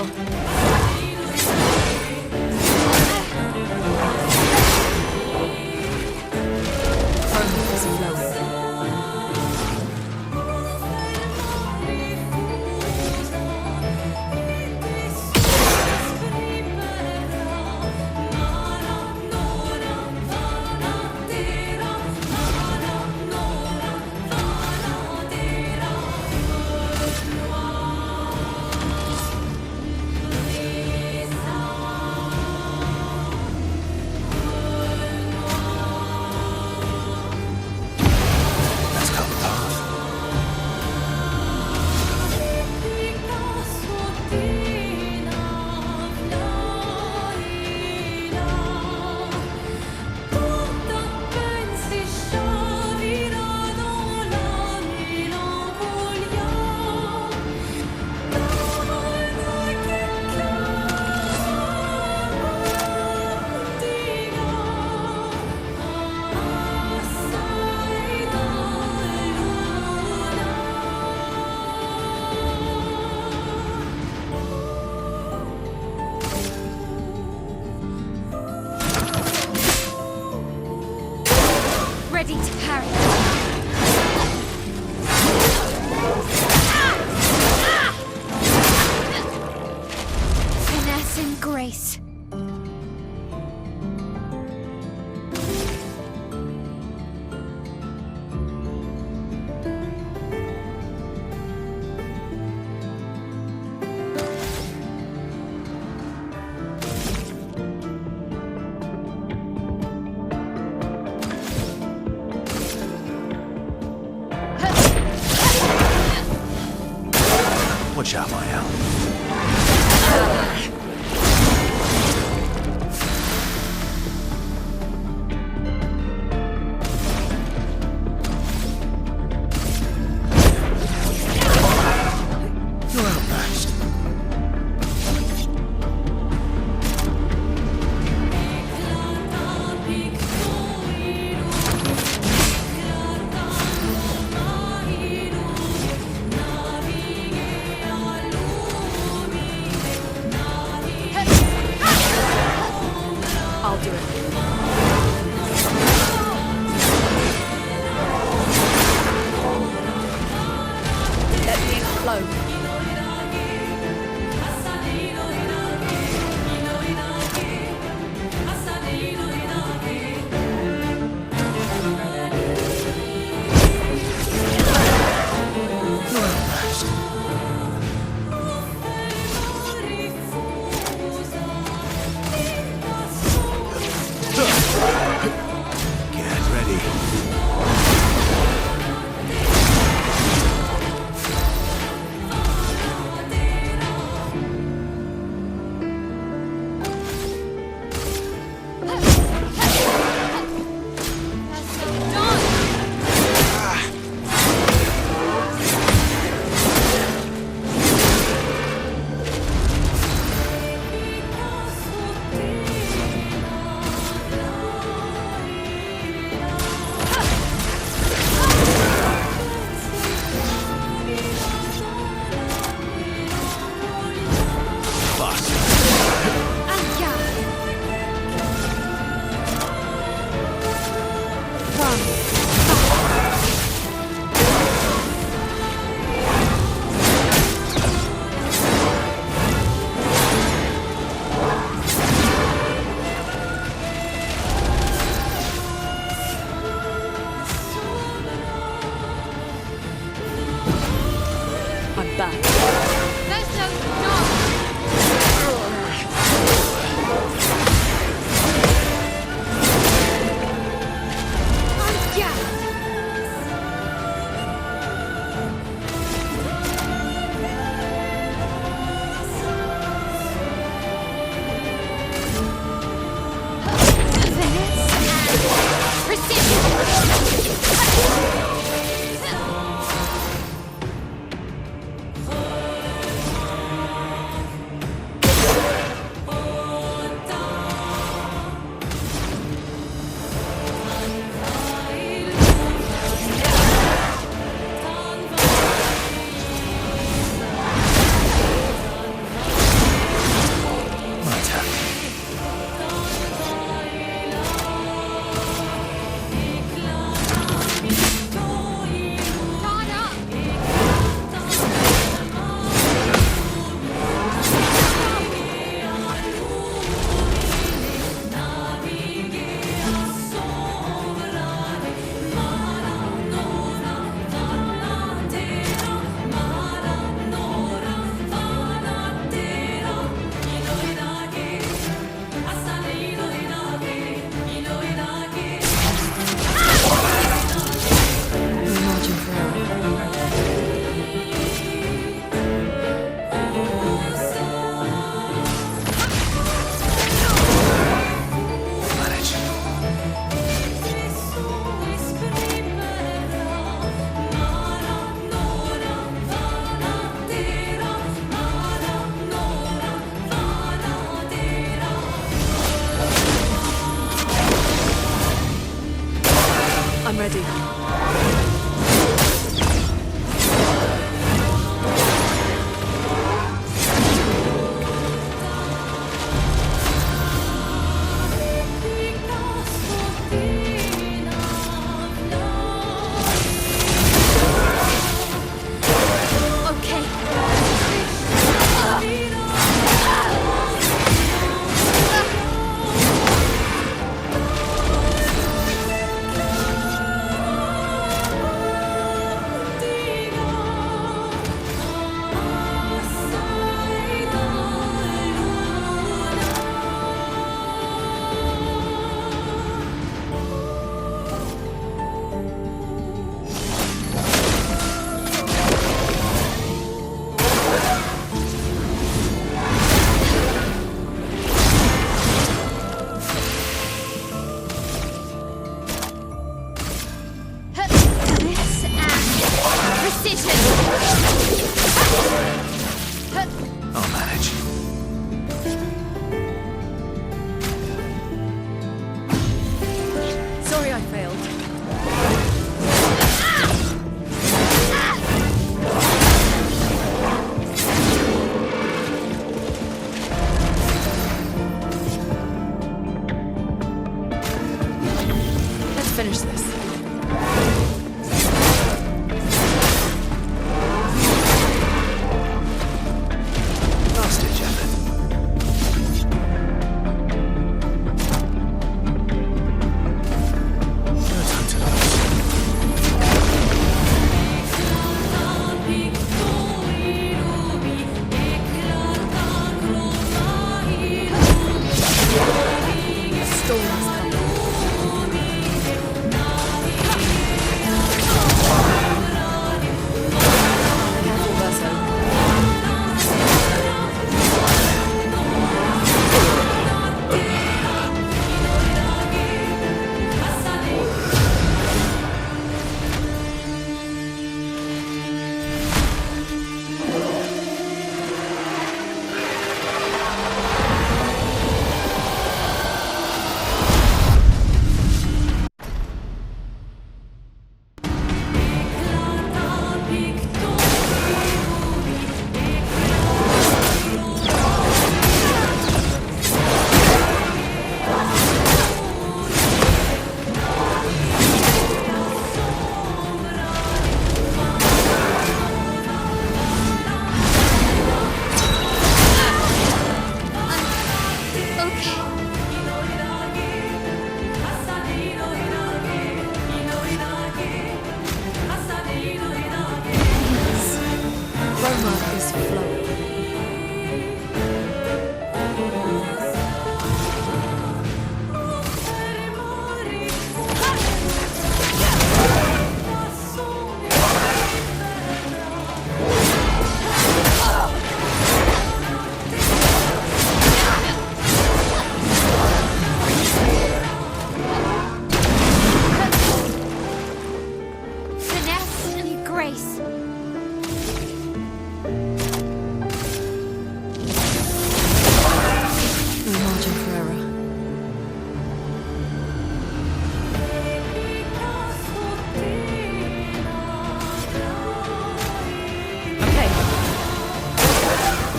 well. Ready to parry. Finesse and grace. Watch out, my owl. You're outmatched.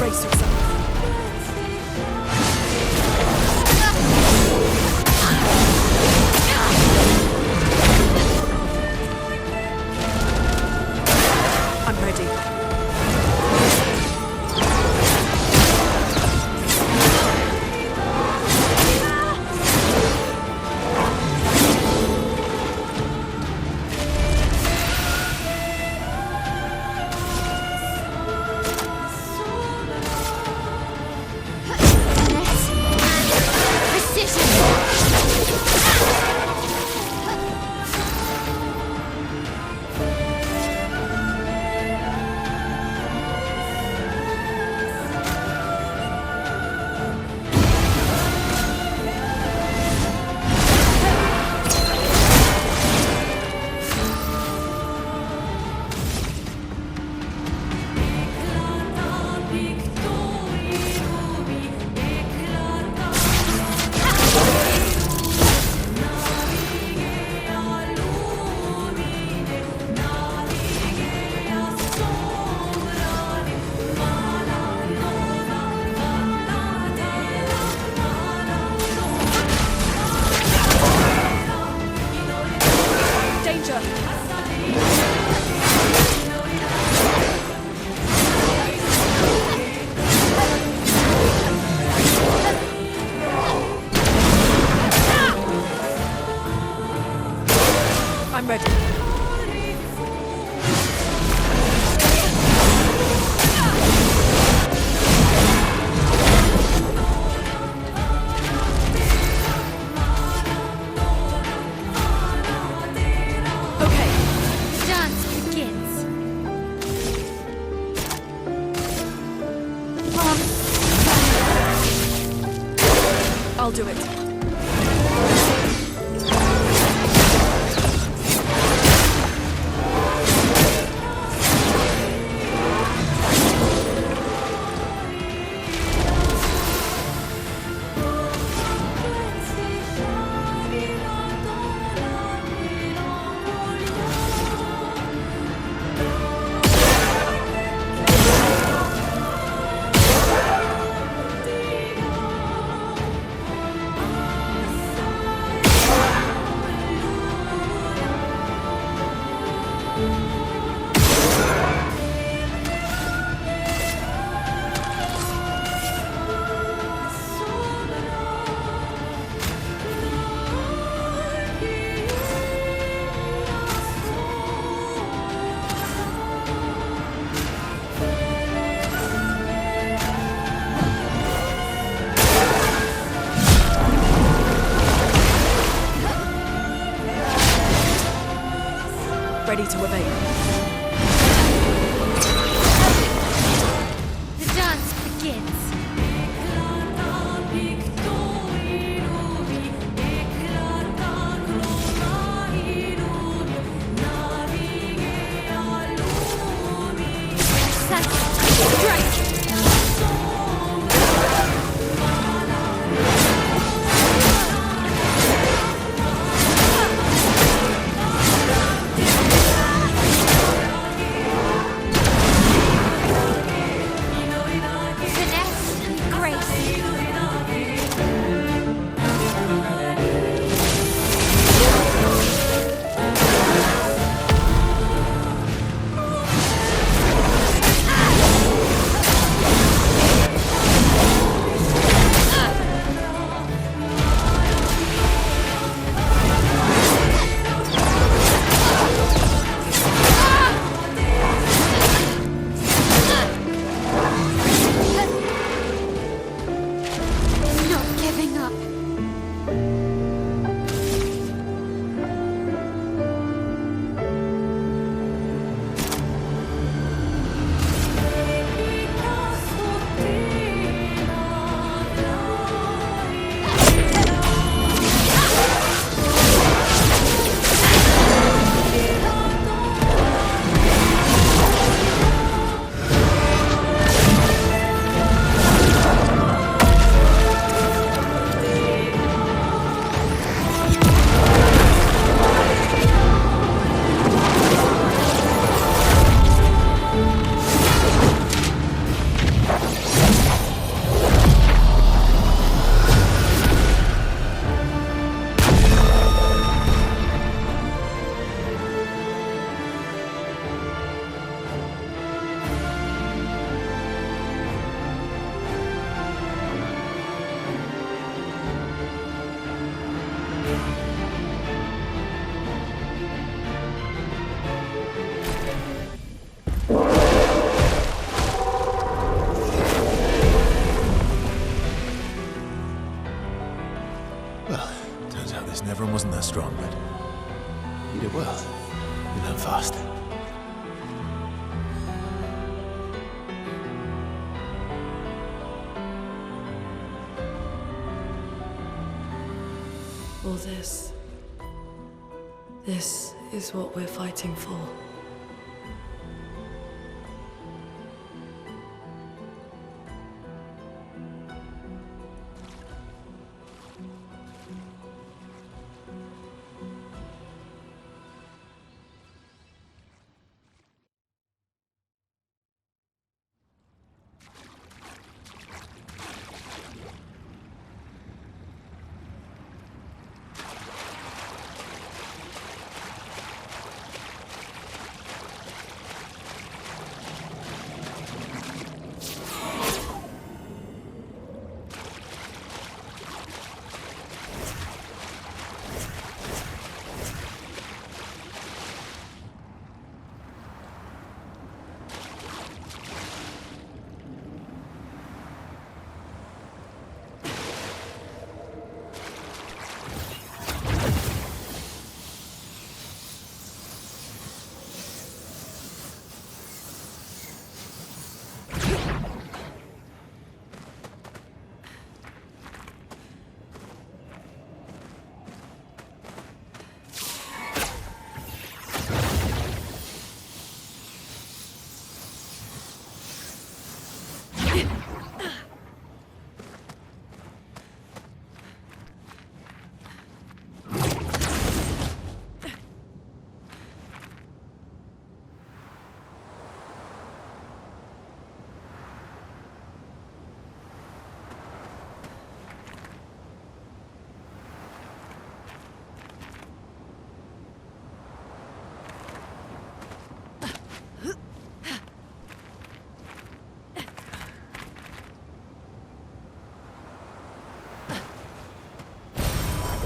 Brace yourself. I'm ready. I'm ready. Okay, the dance begins. I'll do it. Ready to evade. The dance begins. Strike! everyone wasn't that strong, but you did well. You learn fast. All this. This is what we're fighting for.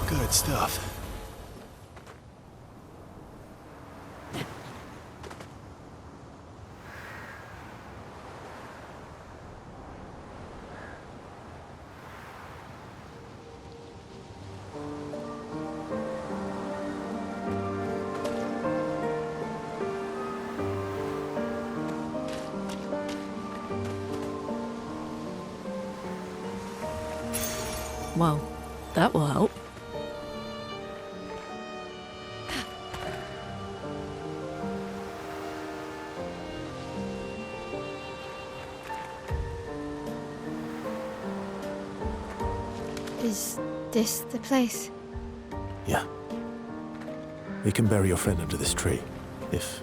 Good stuff. Well, that will help. Is this the place? Yeah. We can bury your friend under this tree, if...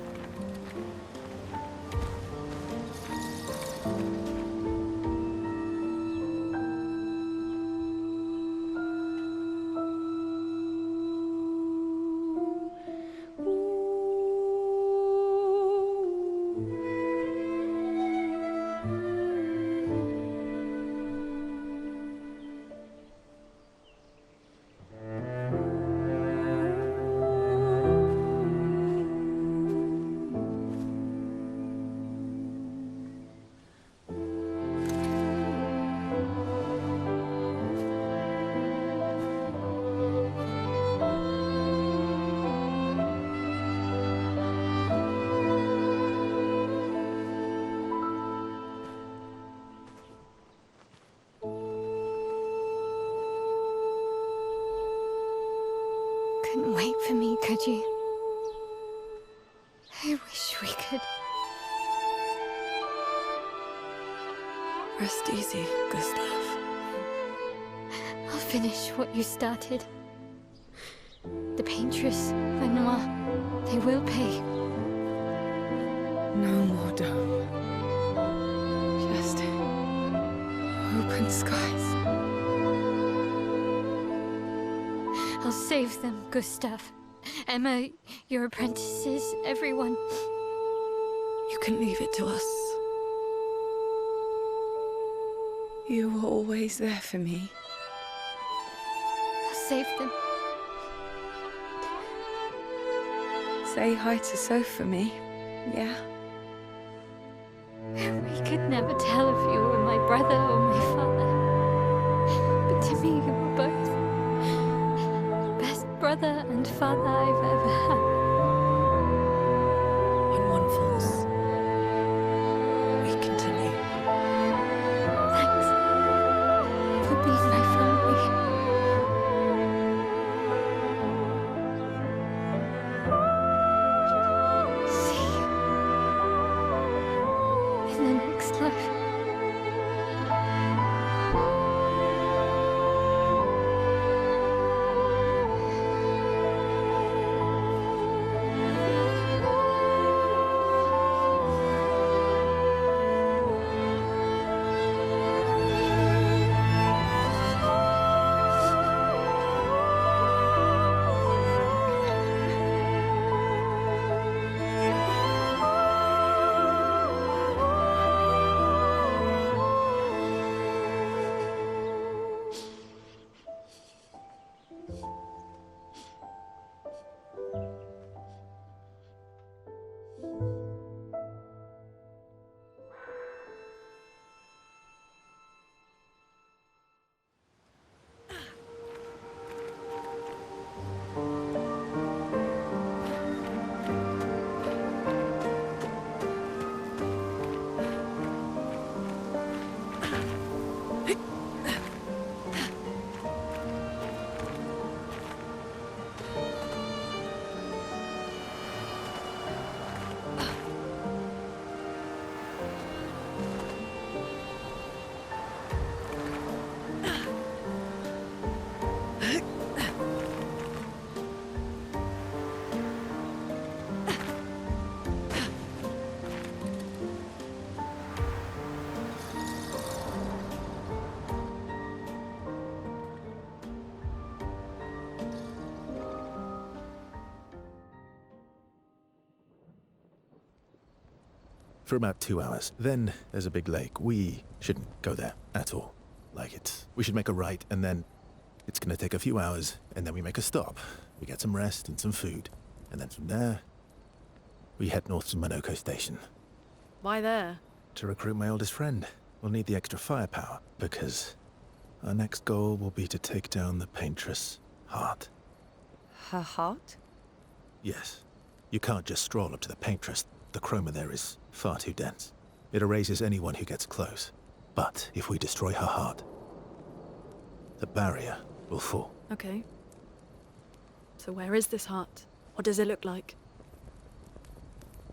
Couldn't wait for me, could you? I wish we could. Rest easy, Gustav. I'll finish what you started. The paintress, Lenoir, they will pay. No more dome. Just open skies. I'll save them, Gustav. Emma, your apprentices, everyone. You can leave it to us. You were always there for me. I'll save them. Say hi to Soph for me, yeah? We could never tell if you were my brother or my father. But to me, you were both. Best mother and father I've ever had. When one falls, we continue. Thanks for being my family. See you in the next life. For about 2 hours. Then there's a big lake. We shouldn't go there at all. We should make a right, and then it's gonna take a few hours, and then we make a stop. We get some rest and some food. And then from there, we head north to Monoko Station. Why there? To recruit my oldest friend. We'll need the extra firepower, because our next goal will be to take down the Paintress' heart. Her heart? Yes. You can't just stroll up to the Paintress. The chroma there is far too dense. It erases anyone who gets close. But if we destroy her heart, the barrier will fall. Okay. So where is this heart? What does it look like?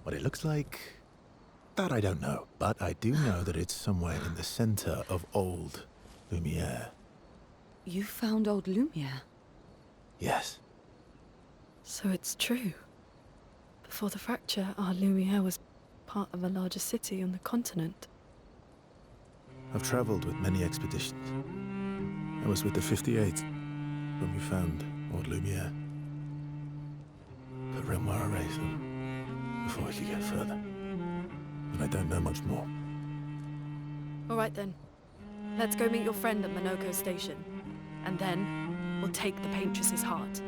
What it looks like, that I don't know. But I do know that it's somewhere in the center of old Lumiere. You found old Lumiere? Yes. So it's true. Before the fracture, our Lumiere was part of a larger city on the continent. I've traveled with many expeditions. I was with the 58th when we found old Lumiere. But Renoir erased them before we could get further. And I don't know much more. All right then. Let's go meet your friend at Monoko Station. And then, we'll take the Paintress's heart.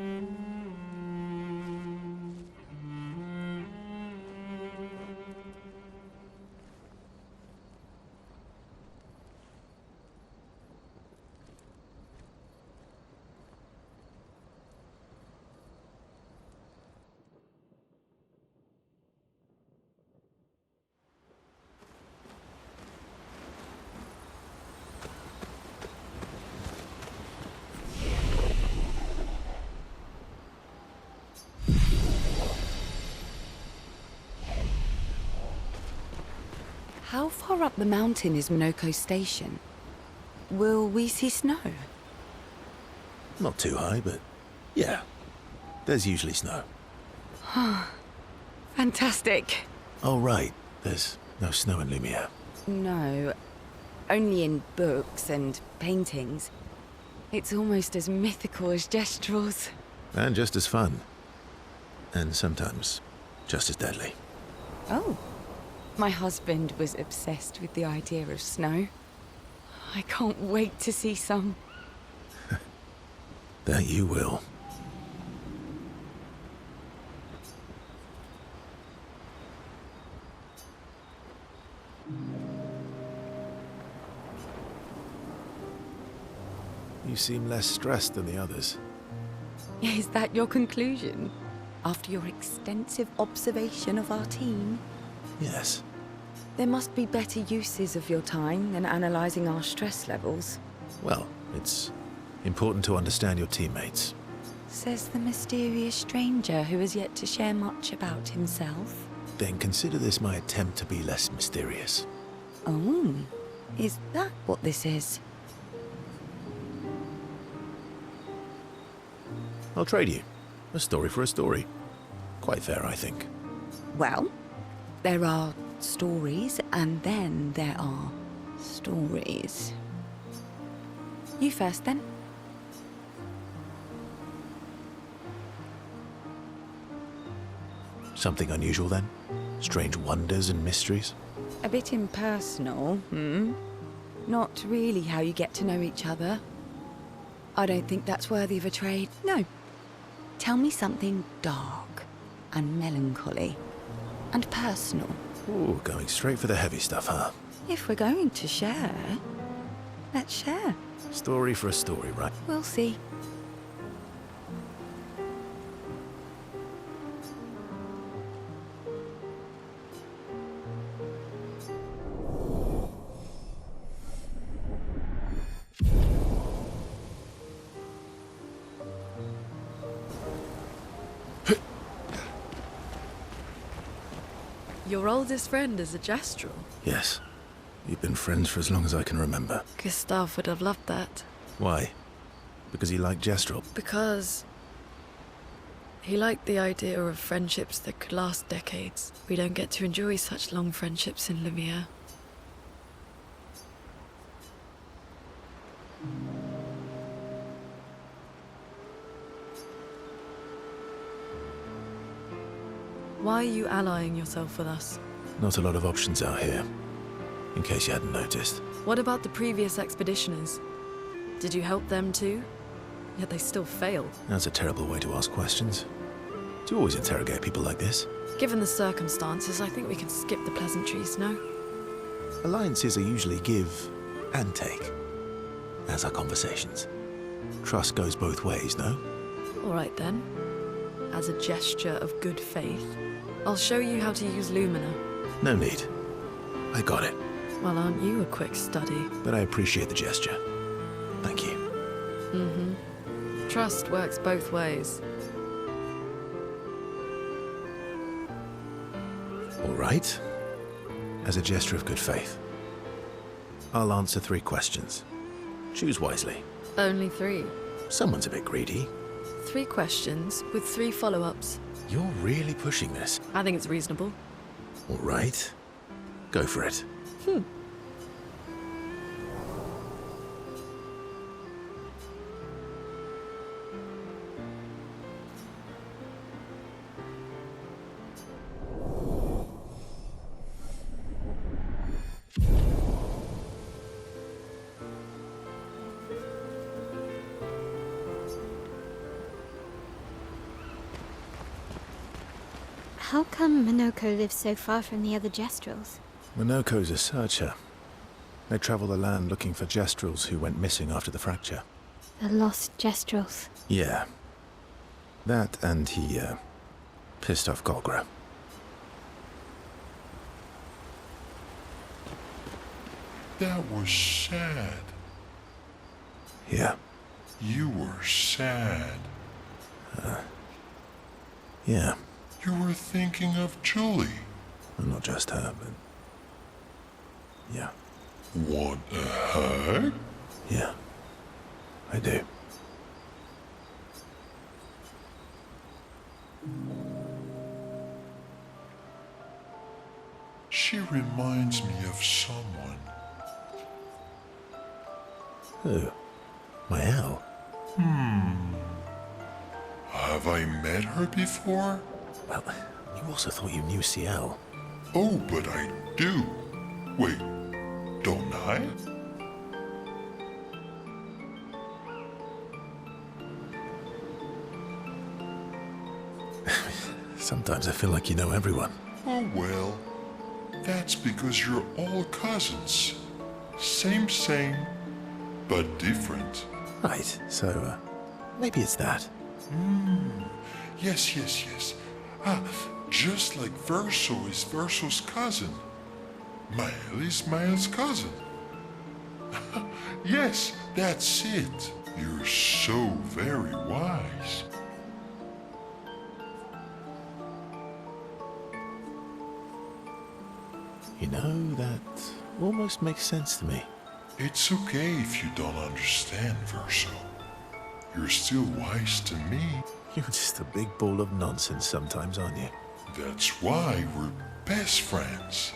How far up the mountain is Monoko Station? Will we see snow? Not too high, but yeah. There's usually snow. Fantastic. Oh, right. There's no snow in Lumiere. No, only in books and paintings. It's almost as mythical as Gestrels. And just as fun. And sometimes just as deadly. Oh. My husband was obsessed with the idea of snow. I can't wait to see some. That you will. You seem less stressed than the others. Is that your conclusion? After your extensive observation of our team? Yes. There must be better uses of your time than analysing our stress levels. Well, it's important to understand your teammates. Says the mysterious stranger who has yet to share much about himself. Then consider this my attempt to be less mysterious. Oh, is that what this is? I'll trade you. A story for a story. Quite fair, I think. Well, there are stories, and then there are stories. You first, then. Something unusual, then? Strange wonders and mysteries? A bit impersonal, hmm? Not really how you get to know each other. I don't think that's worthy of a trade. No. Tell me something dark and melancholy and personal. Ooh, going straight for the heavy stuff, huh? If we're going to share, let's share. Story for a story, right? We'll see. Your oldest friend is a Gestrel. Yes. We've been friends for as long as I can remember. Gustav would have loved that. Why? Because he liked Gestrel? Because he liked the idea of friendships that could last decades. We don't get to enjoy such long friendships in Lumiere. Why are you allying yourself with us? Not a lot of options out here, in case you hadn't noticed. What about the previous expeditioners? Did you help them too? Yet they still fail. That's a terrible way to ask questions. Do you always interrogate people like this? Given the circumstances, I think we can skip the pleasantries, no? Alliances are usually give and take, as are conversations. Trust goes both ways, no? All right then. As a gesture of good faith, I'll show you how to use Lumina. No need. I got it. Well, aren't you a quick study? But I appreciate the gesture. Thank you. Mm-hmm. Trust works both ways. All right. As a gesture of good faith, I'll answer 3 questions. Choose wisely. Only 3. Someone's a bit greedy. 3 questions with 3 follow-ups. You're really pushing this. I think it's reasonable. All right. Go for it. How come Minoko lives so far from the other Gestrels? Minoko's a searcher. They travel the land looking for Gestrels who went missing after the fracture. The lost Gestrels. Yeah. That and he, pissed off Golgra. That was sad. Yeah. You were sad. Yeah. You were thinking of Julie. Well, not just her, but... yeah. Want a hug? Yeah. I do. She reminds me of someone. Who? My Al? Have I met her before? Well, you also thought you knew CL. Oh, but I do. Wait, don't I? Sometimes I feel like you know everyone. Oh well, that's because you're all cousins. Same, but different. Right, so, maybe it's that. Yes, yes, yes. Ah, just like Verso is Verso's cousin. Mael is Mael's cousin. Yes, that's it. You're so very wise. You know, that almost makes sense to me. It's okay if you don't understand, Verso. You're still wise to me. You're just a big ball of nonsense sometimes, aren't you? That's why we're best friends.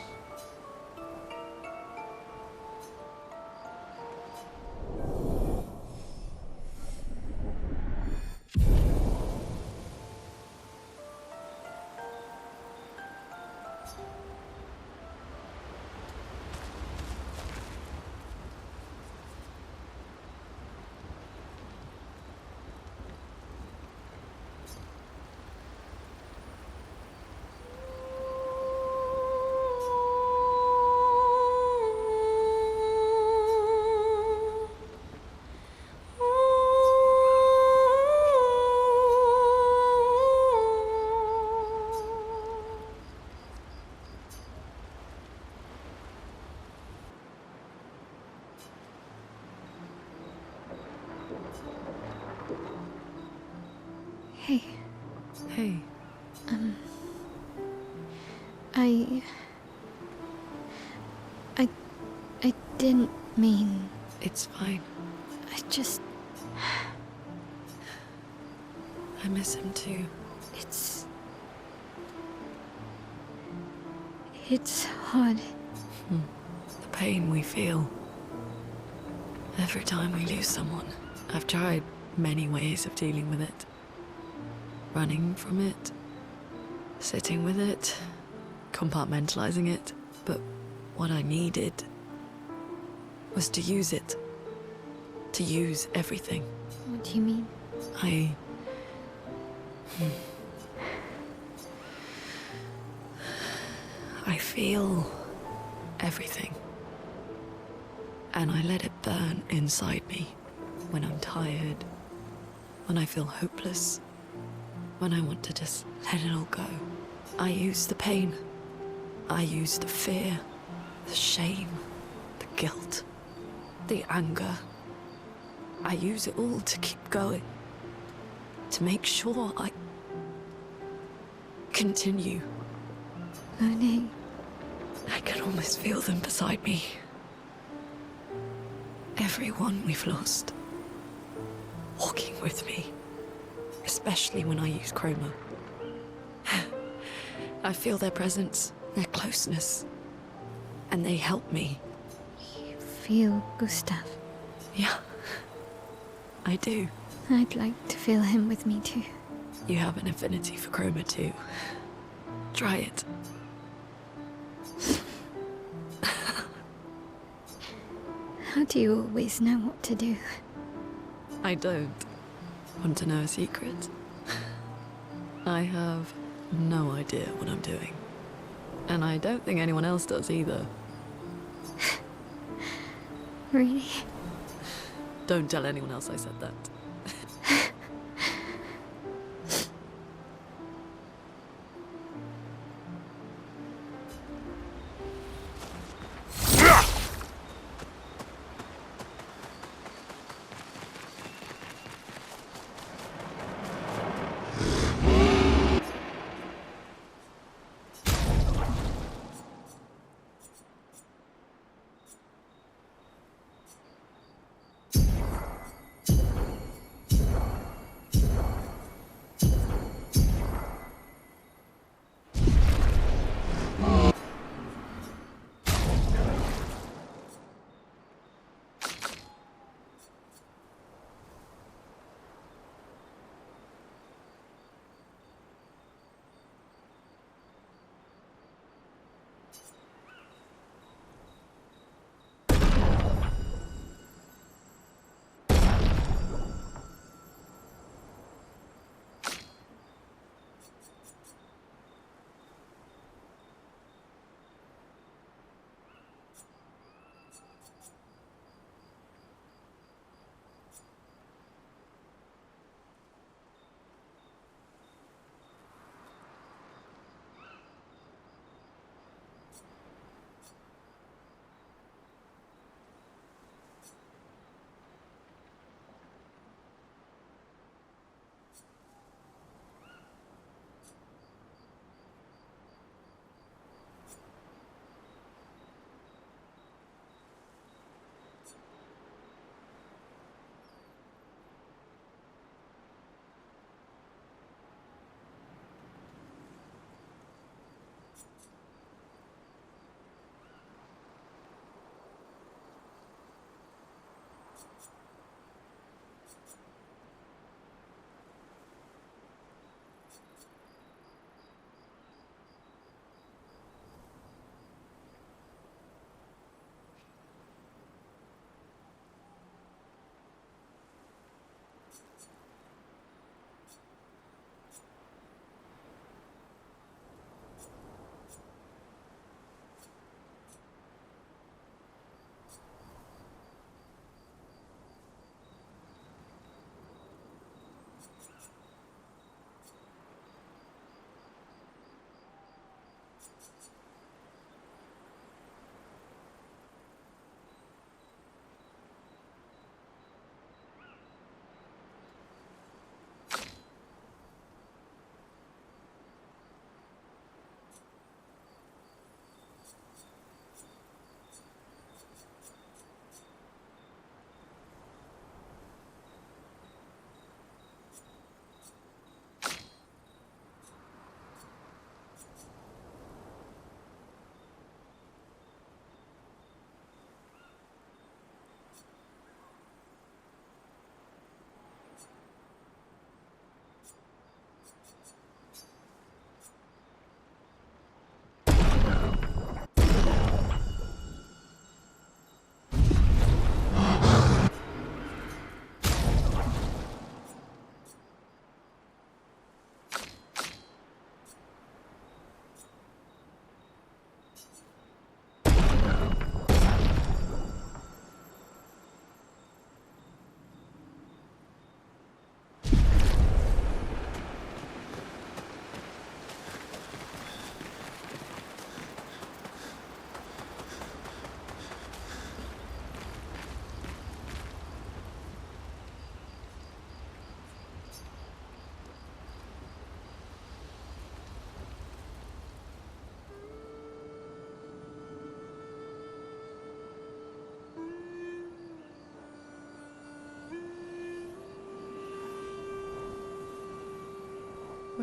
Hey, Hey, I... I didn't mean... it's fine. I just... I miss him too. It's... It's hard. The pain we feel every time we lose someone. I've tried many ways of dealing with it. Running from it, sitting with it, compartmentalizing it. But what I needed was to use it. To use everything. What do you mean? I feel everything. And I let it burn inside me when I'm tired, when I feel hopeless, when I want to just let it all go. I use the pain. I use the fear, the shame, the guilt, the anger. I use it all to keep going, to make sure I continue. Monet, I can almost feel them beside me. Everyone we've lost, walking with me, especially when I use chroma. I feel their presence, their closeness, and they help me. you feel Gustav. Yeah, I do. I'd like to feel him with me too. You have an affinity for chroma too. Try it. How do you always know what to do? I don't. Want to know a secret? I have no idea what I'm doing. And I don't think anyone else does either. Really? Don't tell anyone else I said that.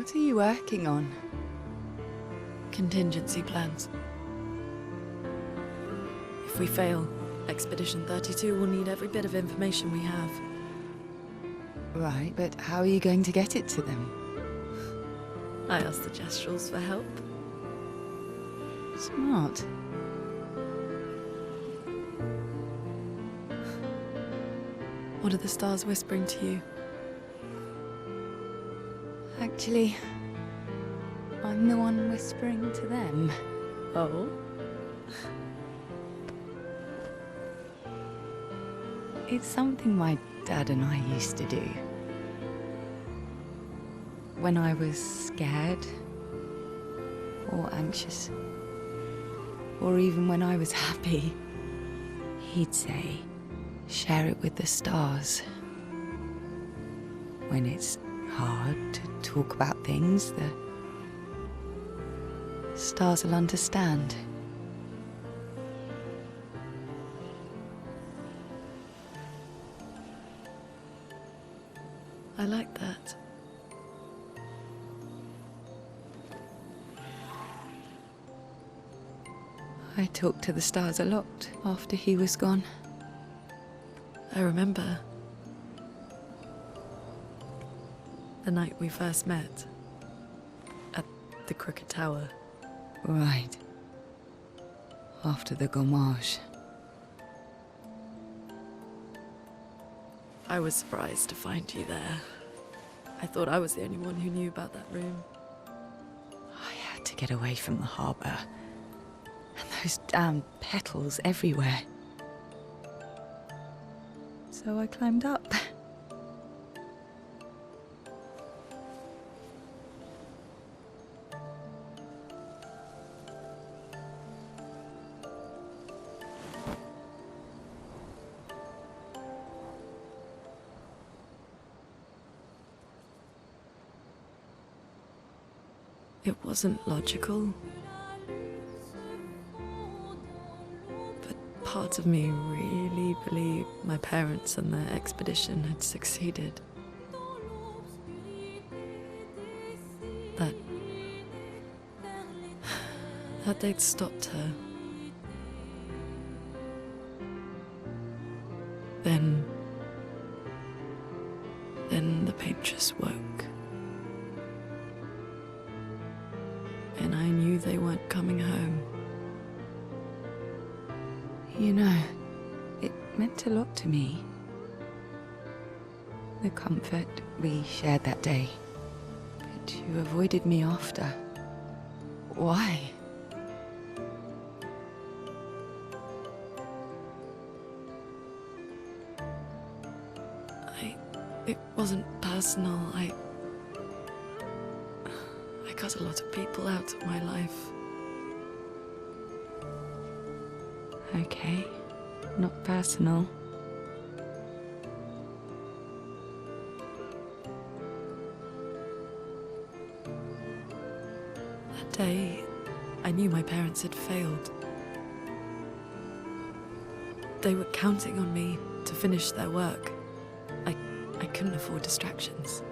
What are you working on? Contingency plans. If we fail, Expedition 32 will need every bit of information we have. Right, but how are you going to get it to them? I asked the Gestrals for help. Smart. What are the stars whispering to you? Actually, I'm the one whispering to them. Oh? It's something my dad and I used to do. When I was scared, or anxious, or even when I was happy, he'd say, share it with the stars. When it's hard to talk about things, the stars will understand. I like that. I talked to the stars a lot after he was gone. I remember the night we first met at the Crooked Tower. Right. After the gommage. I was surprised to find you there. I thought I was the only one who knew about that room. I had to get away from the harbour. And those damn petals everywhere. So I climbed up. It wasn't logical. But parts of me really believed my parents and their expedition had succeeded. That they'd stopped her. Then the paint just woke. And I knew they weren't coming home. You know, it meant a lot to me. The comfort we shared that day. But you avoided me after. Why? It wasn't personal. I cut a lot of people out of my life. Okay, not personal. That day, I knew my parents had failed. They were counting on me to finish their work. I couldn't afford distractions.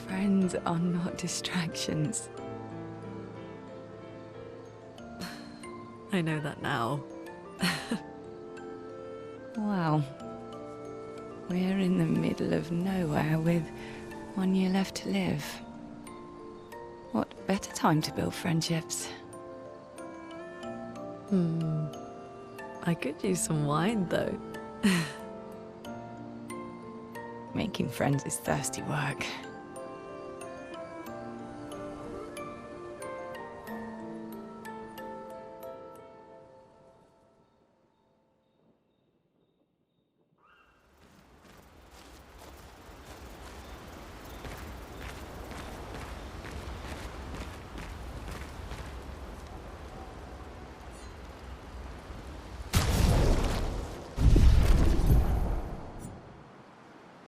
Friends are not distractions. I know that now. Wow. We're in the middle of nowhere with 1 year left to live. What better time to build friendships? I could use some wine, though. Making friends is thirsty work.